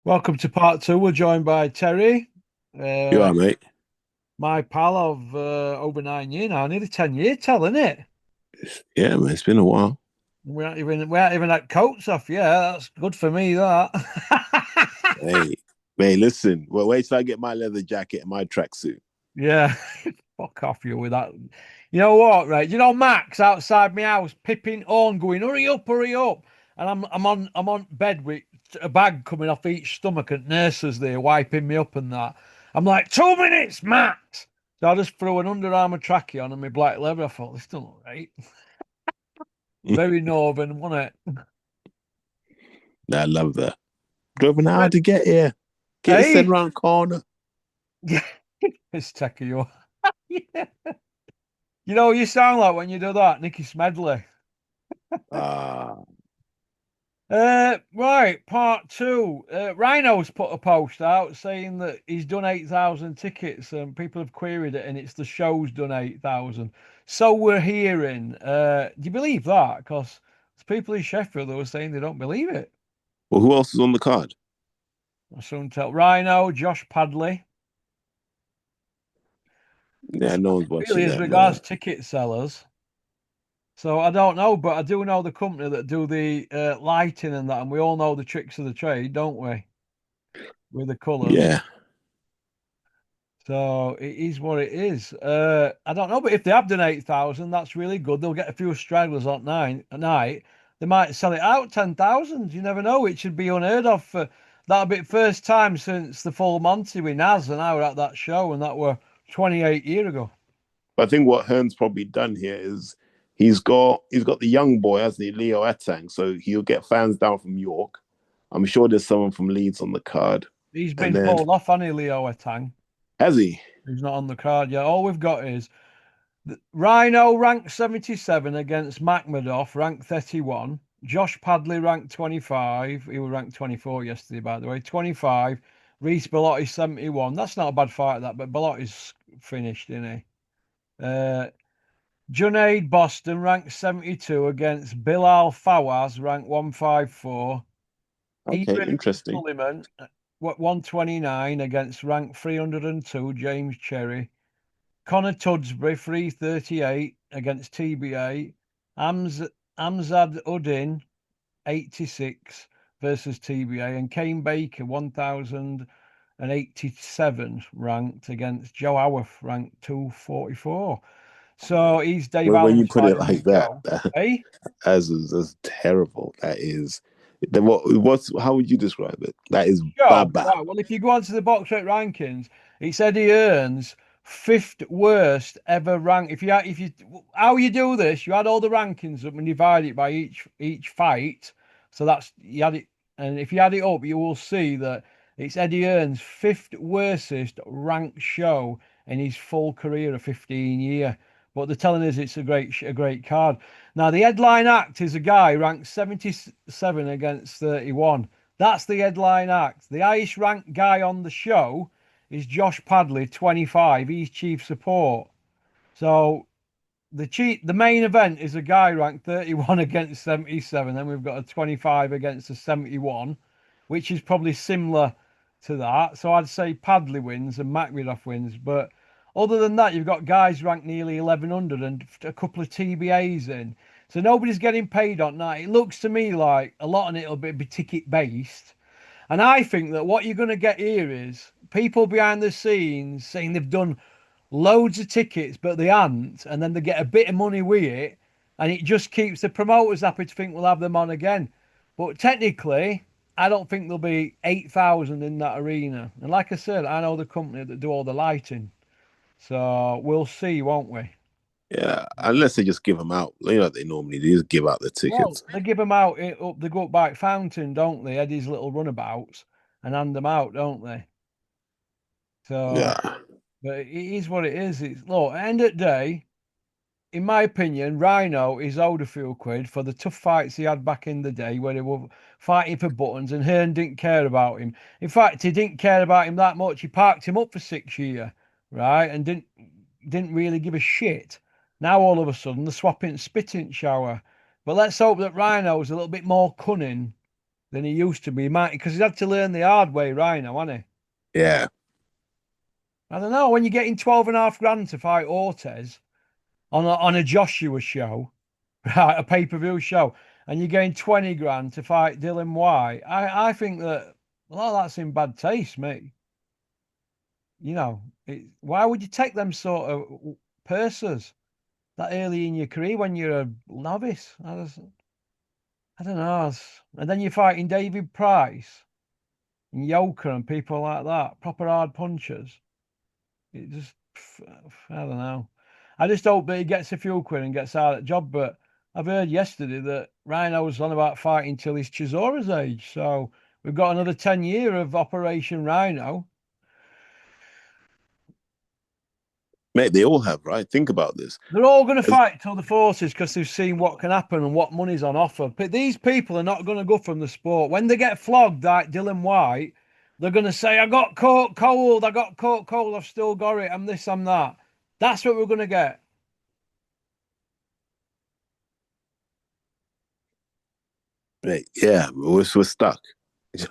Welcome to part two. We're joined by Terry, You uh, are, mate. my pal of over 9 years now, nearly 10 years, tell, isn't it? Yeah, man. It's been a while. We aren't even at coats off. Yeah, that's good for me. That. Hey, mate, listen. Well, wait till I get my leather jacket and my tracksuit. Yeah, fuck off you with that. You know what, right? You know Max outside my house, pipping on, going, hurry up, hurry up. And I'm on bed with a bag coming off each stomach and nurses there wiping me up and that. I'm like, 2 minutes, Max. So I just threw an Under Armour trackie on and my black leather. I thought, this don't look right. Very northern, wasn't it? I love that. Drove an hour But, to get here. Get us sent hey, round corner. yeah, it's taking you. Yeah. You know, you sound like when you do that, Nicky Smedley. Ah, Right, part two. Rhino's put a post out saying that he's done 8,000 tickets and people have queried it and it's the show's done 8,000. So we're hearing. Do you believe that? Because there's people in Sheffield who are saying they don't believe it. well, who else is on the card? I soon tell Rhino, Josh Padley. Yeah, So no one's really, watching as that, man. regards ticket sellers, so I don't know, but I do know the company that do the lighting and that, and we all know the tricks of the trade, don't we? With the colours. Yeah, So it is what it is. I don't know, but if they have done 8,000, that's really good. They'll get a few stragglers on nine a night. They might sell it out 10,000. You never know. It should be unheard of. That'll be the first time since the full Monty with Naz and I were at that show, and that were 28 years ago. but I think what Hearn's probably done here is he's got the young boy, hasn't he, Leo Atang. So he'll get fans down from York. I'm sure there's someone from Leeds on the card, He's and been then pulled off, hasn't he, Leo Etang? has he? He's not on the card yet. All we've got is Rhino ranked 77 against Makhmadov, ranked 31. Josh Padley ranked 25. He was ranked 24 yesterday, by the way. 25. Reese Bellotti 71. That's not a bad fight, that, but Bellotti's finished, isn't he? Junaid Boston ranked 72 against Bilal Fawaz, ranked 154. Okay, Ibrahim interesting. Suleiman, 129 against ranked 302, James Cherry. Connor Tudsbury, 338 against TBA. Amz- Amzad Uddin, 86 versus TBA. And Kane Baker, 1,087 ranked against Joe Howarth, ranked 244. So he's Dave When you Allen's put it fight in the like that, show. Hey? that's terrible. That is, what's how would you describe it? That is Sure. baba. Right. Well, if you go onto the box rate rankings, it said he earns fifth worst ever rank. If you how you do this, you add all the rankings up and divide it by each fight. So that's you add it, and if you add it up, you will see that it's Eddie Earn's fifth worstest ranked show in his full career of 15 year. But they're telling us it's a great card. Now the headline act is a guy ranked 77 against 31. That's the headline act. The highest ranked guy on the show is Josh Padley, 25. He's chief support. So the main event is a guy ranked 31 against 77. Then we've got a 25 against a 71, which is probably similar to that. So I'd say Padley wins and Makhmadov wins. But other than that, you've got guys ranked nearly 1100 and a couple of TBAs in. So nobody's getting paid on that. It looks to me like a lot of it will be ticket based. And I think that what you're going to get here is people behind the scenes saying they've done loads of tickets, but they aren't, and then they get a bit of money with it, and it just keeps the promoters happy to think we'll have them on again. But technically, I don't think there'll be 8,000 in that arena. And like I said, I know the company that do all the lighting, so we'll see, won't we? Yeah, unless they just give them out. You know what they normally do, is give out the Well, tickets. they give them out up the gut back fountain, don't they? Eddie's little runabouts and hand them out, don't they? So, Yeah. but it is what it is. It's look, end of the day, in my opinion, Rhino is owed a few quid for the tough fights he had back in the day where they were fighting for buttons and Hearn didn't care about him. In fact, he didn't care about him that much. He parked him up for 6 years, right? And didn't really give a shit. Now all of a sudden they're swapping spitting shower. But let's hope that Rhino's a little bit more cunning than he used to be. Might because he's had to learn the hard way, Rhino, hasn't he? Yeah. I don't know. When you're getting 12.5 grand to fight Ortez on a Joshua show, right, a pay-per-view show, and you're getting 20 grand to fight Dylan White, I think that well, that's in bad taste, mate. Why would you take them sort of purses that early in your career when you're a novice? I don't know. And then you're fighting David Price and Yoker and people like that, proper hard punchers. It just, I don't know. I just hope that he gets a few quid and gets out of the job. But I've heard yesterday that Rhino was on about fighting till he's Chisora's age. So we've got another 10 year of Operation Rhino. Mate, they all have, right? Think about this. They're all going to fight till the 40s because they've seen what can happen and what money's on offer. But these people are not going to go from the sport. When they get flogged like Dylan White, they're going to say, I got caught cold. I got caught cold. I've still got it. I'm this, I'm that. That's what we're going to get. Mate, yeah, we're stuck.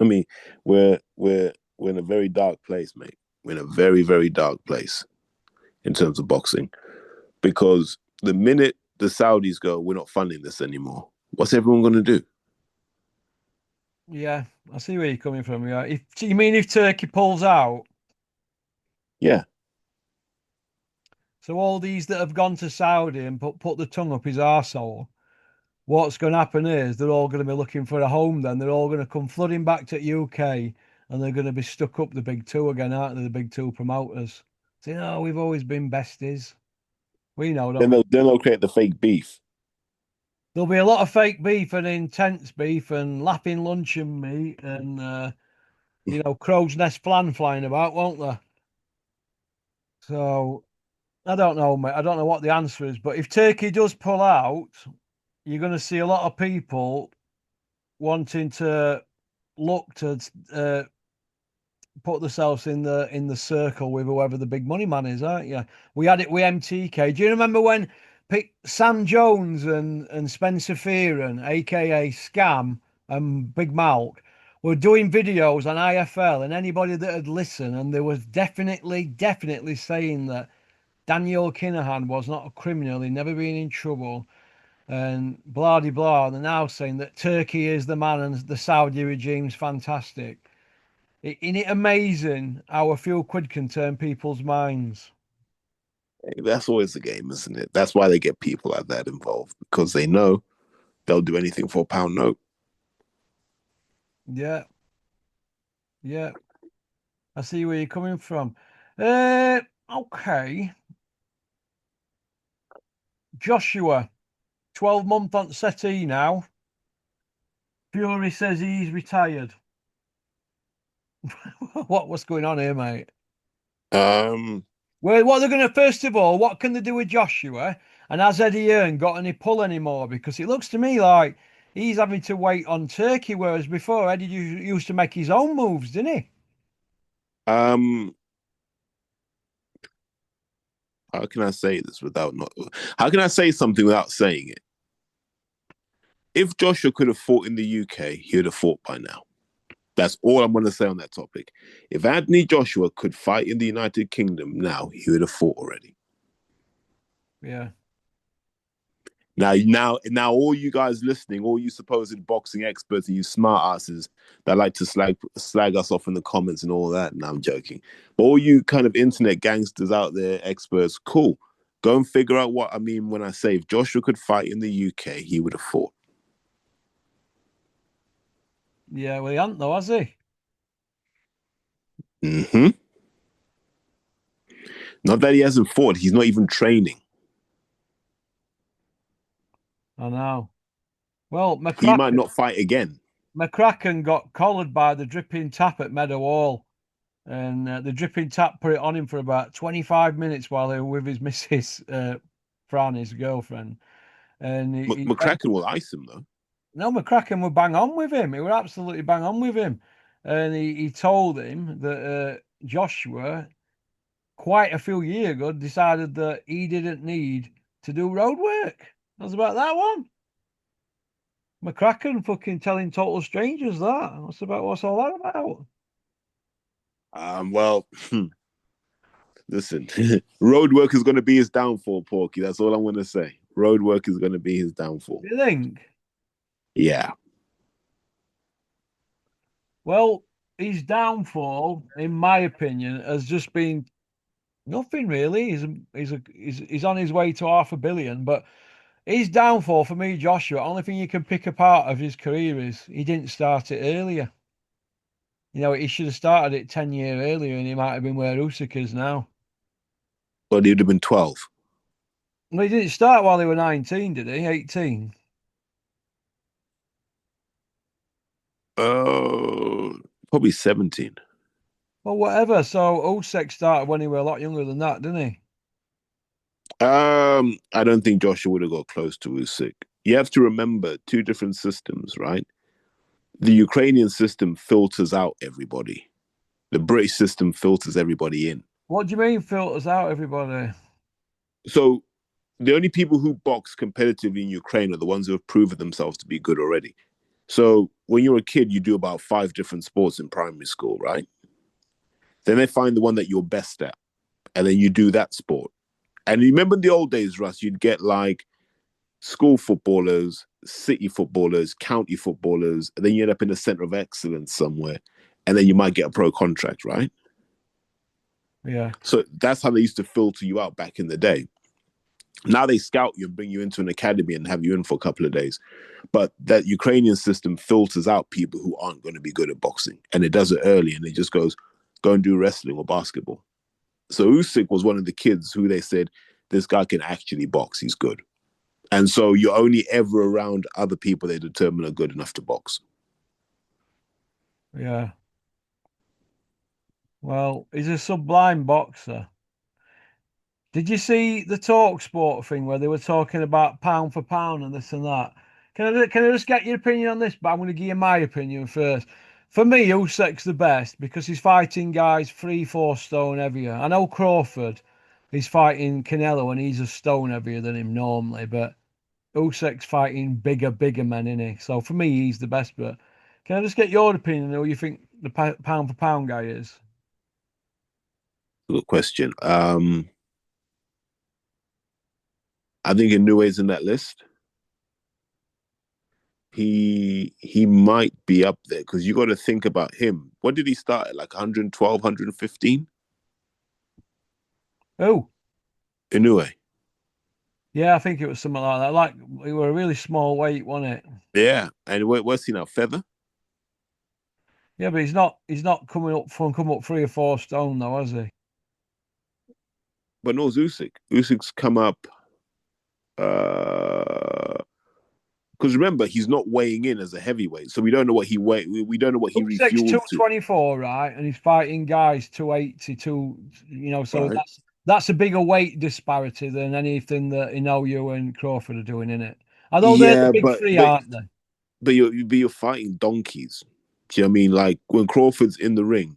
I mean, we're in a very dark place, mate. We're in a very, very dark place in terms of boxing. Because the minute the Saudis go, we're not funding this anymore, what's everyone going to do? Yeah, I see where you're coming from. Yeah, you mean if Turkey pulls out? Yeah. So all these that have gone to Saudi and put the tongue up his arsehole, what's going to happen is they're all going to be looking for a home. Then they're all going to come flooding back to UK, and they're going to be stuck up the big two again, aren't they? The big two promoters. Saying, "Oh, we've always been besties." We know, don't Then we? they'll create the fake beef. There'll be a lot of fake beef and intense beef and lapping luncheon meat and crow's nest flan flying about, won't there? So I don't know, mate. I don't know what the answer is, but if Turkey does pull out, you're going to see a lot of people wanting to look to put themselves in the circle with whoever the big money man is, aren't you? We had it with MTK. Do you remember when Sam Jones and Spencer Fearon, aka Scam and Big Malk, were doing videos on IFL, and anybody that had listened, and they was definitely saying that Daniel Kinahan was not a criminal, he'd never been in trouble, and blah de blah. They're now saying that Turkey is the man and the Saudi regime's fantastic. Isn't it amazing how a few quid can turn people's minds? That's always the game, isn't it? That's why they get people like that involved, because they know they'll do anything for a pound note. Yeah, yeah. I see where you're coming from. Okay. Joshua, 12-month on settee now. Fury says he's retired. What's going on here, mate? Um, Well, what they're going to, first of all, what can they do with Joshua? And has Eddie Hearn got any pull anymore? Because it looks to me like he's having to wait on Turkey, whereas before Eddie used to make his own moves, didn't he? um, how can I say this without not? How can I say something without saying it? If Joshua could have fought in the UK, he would have fought by now. That's all I'm going to say on that topic. If Anthony Joshua could fight in the United Kingdom now, he would have fought already. Yeah. Now, all you guys listening, all you supposed boxing experts and you smart asses that like to slag us off in the comments and all that. No, I'm joking. But all you kind of internet gangsters out there, experts, cool. Go and figure out what I mean when I say if Joshua could fight in the UK, he would have fought. Yeah, well, he hasn't though, has he? Mm-hmm. Not that he hasn't fought, he's not even training. I know. Well, He might not fight again. McCracken got collared by the dripping tap at Meadow Hall, and the dripping tap put it on him for about 25 minutes while he was with his missus, Fran, his girlfriend. And he went, McCracken will ice him though. no, McCracken were bang on with him. He were absolutely bang on with him. And he told him that Joshua, quite a few years ago, decided that he didn't need to do road work. That was about that one. McCracken fucking telling total strangers that. What's all that about? Well, listen, road work is going to be his downfall, Porky. That's all I'm going to say. Road work is going to be his downfall. You think? Yeah. Well, his downfall, in my opinion, has just been nothing really. He's on his way to 500 million, but his downfall for me, Joshua, only thing you can pick apart of his career is he didn't start it earlier. He should have started it 10 years earlier and he might have been where Usyk is now. But he would have been 12. Well, he didn't start while he was 19, did he? 18. Oh, probably 17. Well, whatever. So Usyk started when he was a lot younger than that, didn't he? I don't think Joshua would have got close to Usyk. You have to remember two different systems, right? The Ukrainian system filters out everybody. The British system filters everybody in. What do you mean filters out everybody? So the only people who box competitively in Ukraine are the ones who have proven themselves to be good already. So when you're a kid, you do about 5 different sports in primary school, right? Then they find the one that you're best at, and then you do that sport. And you remember in the old days, Russ, you'd get like school footballers, city footballers, county footballers, and then you end up in a center of excellence somewhere, and then you might get a pro contract, right? Yeah. So that's how they used to filter you out back in the day. Now they scout you and bring you into an academy and have you in for a couple of days. But that Ukrainian system filters out people who aren't going to be good at boxing. And it does it early and it just goes, go and do wrestling or basketball. So Usyk was one of the kids who they said, this guy can actually box. He's good. And so you're only ever around other people they determine are good enough to box. Yeah. Well, he's a sublime boxer. Did you see the Talksport thing where they were talking about pound for pound and this and that? Can I just get your opinion on this? But I'm going to give you my opinion first. For me, Usyk's the best because he's fighting guys 3, 4 stone heavier. I know Crawford, he's fighting Canelo and he's a stone heavier than him normally, but Usyk's fighting bigger men, isn't he? So for me, he's the best. But can I just get your opinion on who you think the pound for pound guy is? Good question. I think Inouye's in that list. He might be up there because you got to think about him. What did he start at? Like 112, 115? Oh, Inoue. yeah, I think it was something like that. Like we were a really small weight, wasn't it? Yeah. And what's he now? Feather? Yeah, but he's not coming up 3 or 4 stone though, has he? But no, Usyk. Usyk's come up. Because remember, he's not weighing in as a heavyweight, so we don't know what he weigh. We don't know what he Usyk's refueled to. 224, right? And he's fighting guys 282, so Right. that's a bigger weight disparity than anything that Inoue and Crawford are doing in it. Although they're the Yeah, big but three, but aren't they? but you're fighting donkeys. Do you know what I mean? Like when Crawford's in the ring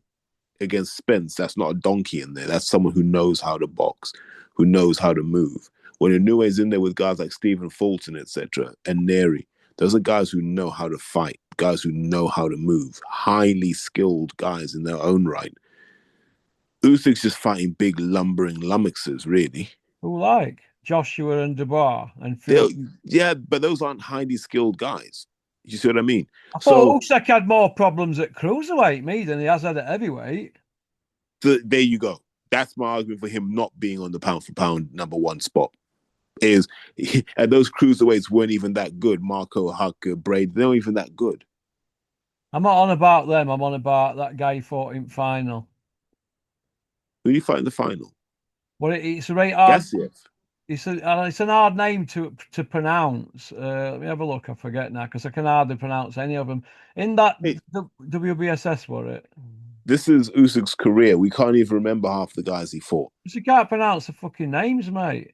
against Spence, that's not a donkey in there. That's someone who knows how to box, who knows how to move. When Inouye's in there with guys like Stephen Fulton, etc., and Neri, those are guys who know how to fight, guys who know how to move, highly skilled guys in their own right. Usyk's just fighting big lumbering lummoxes, really. Who like Joshua and Dubois and They're, Phil. yeah, but those aren't highly skilled guys. You see what I mean? I So thought Usyk had more problems at cruiserweight, me, than he has had at heavyweight. there you go. That's my argument for him not being on the pound for pound number one spot. Is and those cruiserweights weren't even that good. Marco Huck, Braid, they weren't even that good. I'm not on about them. I'm on about that guy who fought in final. Who do you fight in the final? Well, it's a very hard. Gassiev. It's an hard name to pronounce. Let me have a look. I forget now because I can hardly pronounce any of them. In that Hey, WBSS, were it? this is Usyk's career. We can't even remember half the guys he fought. Because you can't pronounce the fucking names, mate.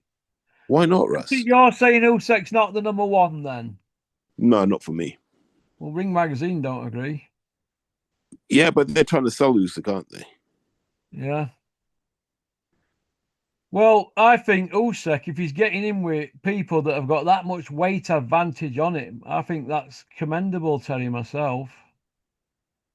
Why not, I think Russ? you're saying Usyk's not the number one, then. No, not for me. Well, Ring Magazine don't agree. Yeah, but they're trying to sell Usyk, aren't they? Yeah. Well, I think Usyk, if he's getting in with people that have got that much weight advantage on him, I think that's commendable, Terry, myself.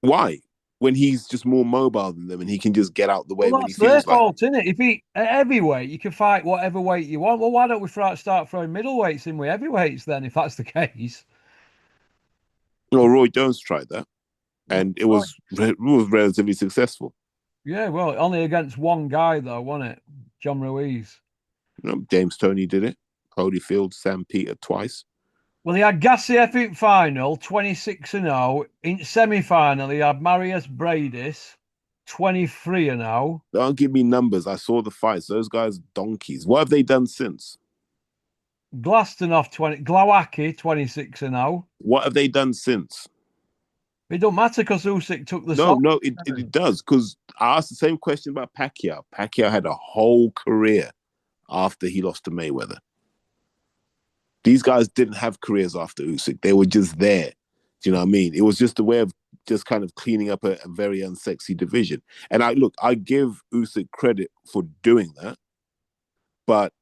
Why? When he's just more mobile than them and he can just get out the way Well, when he that's their feels like. fault, isn't it? If he at heavyweight, you can fight whatever weight you want. Well, why don't we start throwing middleweights in with heavyweights then, if that's the case? Well, Roy Jones tried that, and it Right. was relatively successful. Yeah, well, only against one guy though, wasn't it? John Ruiz. You know, James Toney did it. Holyfield, Sam Peter twice. Well, he had Gassiev in final, 26-0. In semi-final, he had Marius Bradis, 23-0. Don't give me numbers. I saw the fights. Those guys donkeys. What have they done since? Glastonov 20, Glowacki 26-0. What have they done since? It don't matter because Usyk took the No, salt. no, it does. Because I asked the same question about Pacquiao. Pacquiao had a whole career after he lost to Mayweather. These guys didn't have careers after Usyk. They were just there. Do you know what I mean? It was just a way of just kind of cleaning up a very unsexy division. And I give Usyk credit for doing that, but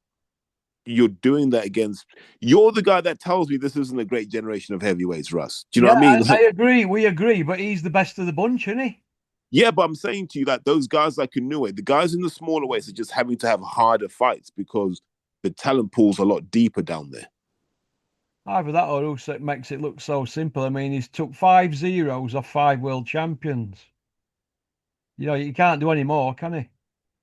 you're doing that against. You're the guy that tells me this isn't a great generation of heavyweights, Russ. Do you know Yeah, what I mean? I Like, agree. We agree, but he's the best of the bunch, isn't he? yeah, but I'm saying to you that those guys like Inoue, the guys in the smaller weights are just having to have harder fights because the talent pool's a lot deeper down there. Either that or Usyk makes it look so simple. I mean, he's took 5 zeros off 5 world champions. You know, you can't do any more, can he?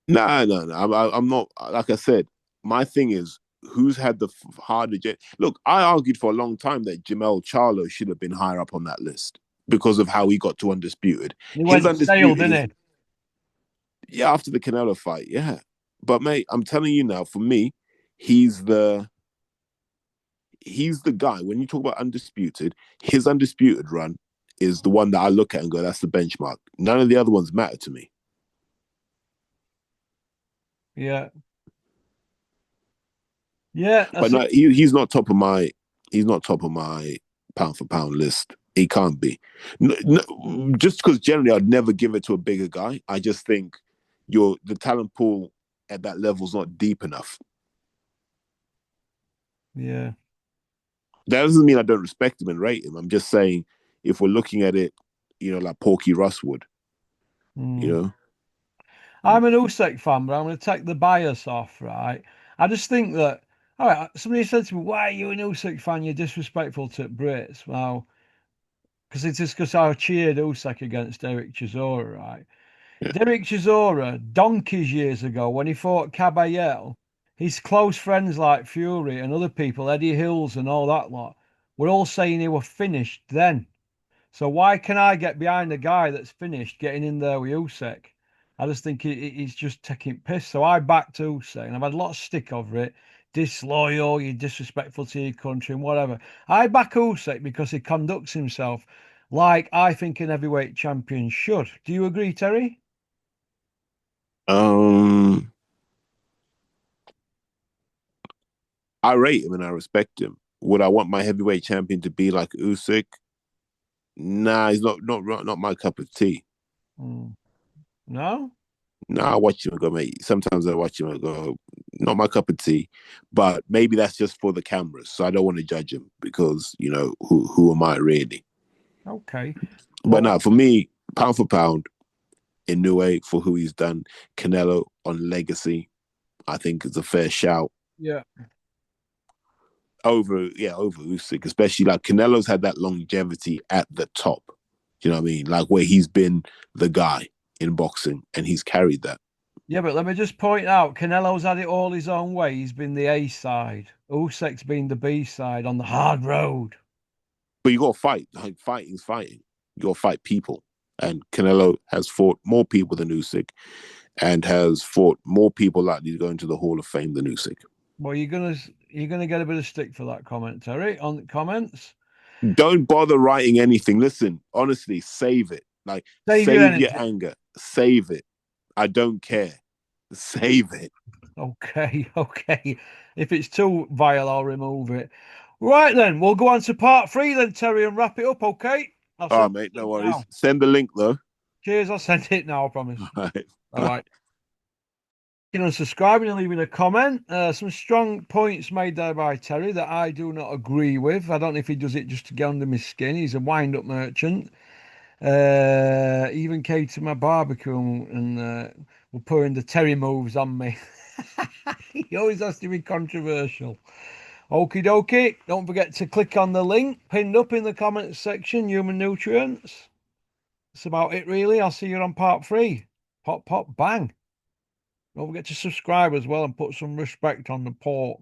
No, no, no. I'm not. Like I said, my thing is who's had the harder. Look, I argued for a long time that Jamel Charlo should have been higher up on that list because of how he got to undisputed. He His went stale, undisputed is didn't yeah after the Canelo fight, yeah. But mate, I'm telling you now, for me, he's the he's the guy. When you talk about undisputed, his undisputed run is the one that I look at and go, that's the benchmark. None of the other ones matter to me. he? Yeah. Yeah, But that's it. no, he's not top of my pound for pound list. He can't be. No, no, just because generally I'd never give it to a bigger guy. I just think the talent pool at that level is not deep enough. Yeah. That doesn't mean I don't respect him and rate him. I'm just saying if we're looking at it, like Porky Russ would, you Mm. know. I'm an Usyk fan, but I'm going to take the bias off, right? I just think that, all right, somebody said to me, why are you an Usyk fan? You're disrespectful to Brits. Well, because it's just because I cheered Usyk against Derek Chisora, right? Yeah. Derek Chisora, donkeys years ago, when he fought Caballel, his close friends like Fury and other people, Eddie Hills and all that lot, were all saying he was finished then. So why can I get behind a guy that's finished getting in there with Usyk? I just think he's just taking piss. So I backed Usyk, and I've had a lot of stick over it. Disloyal, you're disrespectful to your country, and whatever. I back Usyk because he conducts himself like I think an heavyweight champion should. Do you agree, Terry? Um, I rate him and I respect him. Would I want my heavyweight champion to be like Usyk? Nah, he's not my cup of tea. Mm. No? No, I watch him and go, mate. Sometimes I watch him and go, not my cup of tea. But maybe that's just for the cameras. So I don't want to judge him because, who am I really? Okay. But Well, no, for me, pound for pound, Inoue for who he's done, Canelo on legacy, I think is a fair shout. yeah. Over Usyk, especially like Canelo's had that longevity at the top. Do you know what I mean? Like where he's been the guy in boxing and he's carried that. Yeah, but let me just point out, Canelo's had it all his own way. He's been the A side. Usyk's been the B side on the hard road. But you got to fight. Like fighting's fighting. You got to fight people. And Canelo has fought more people than Usyk, and has fought more people likely to go into the Hall of Fame than Usyk. Well, you're gonna get a bit of stick for that comment, Terry, on the comments. Don't bother writing anything. Listen, honestly, save it. Like, Save your save your energy. anger. Save it. I don't care. Save it. Okay, okay. If it's too vile, I'll remove it. Right then, we'll go on to part three then, Terry, and wrap it up, okay? I'll All right, send mate. it No worries. now. Send the link, though. Cheers, I'll send it now, I promise. All right. All right. Subscribing and leaving a comment. Some strong points made there by Terry that I do not agree with. I don't know if he does it just to get under my skin. He's a wind-up merchant. Even came to my barbecue and were putting the Terry moves on me. He always has to be controversial. Okie dokie. Don't forget to click on the link pinned up in the comments section, human nutrients. That's about it, really. I'll see you on part 3. Pop, pop, bang. Don't forget to subscribe as well and put some respect on the pork.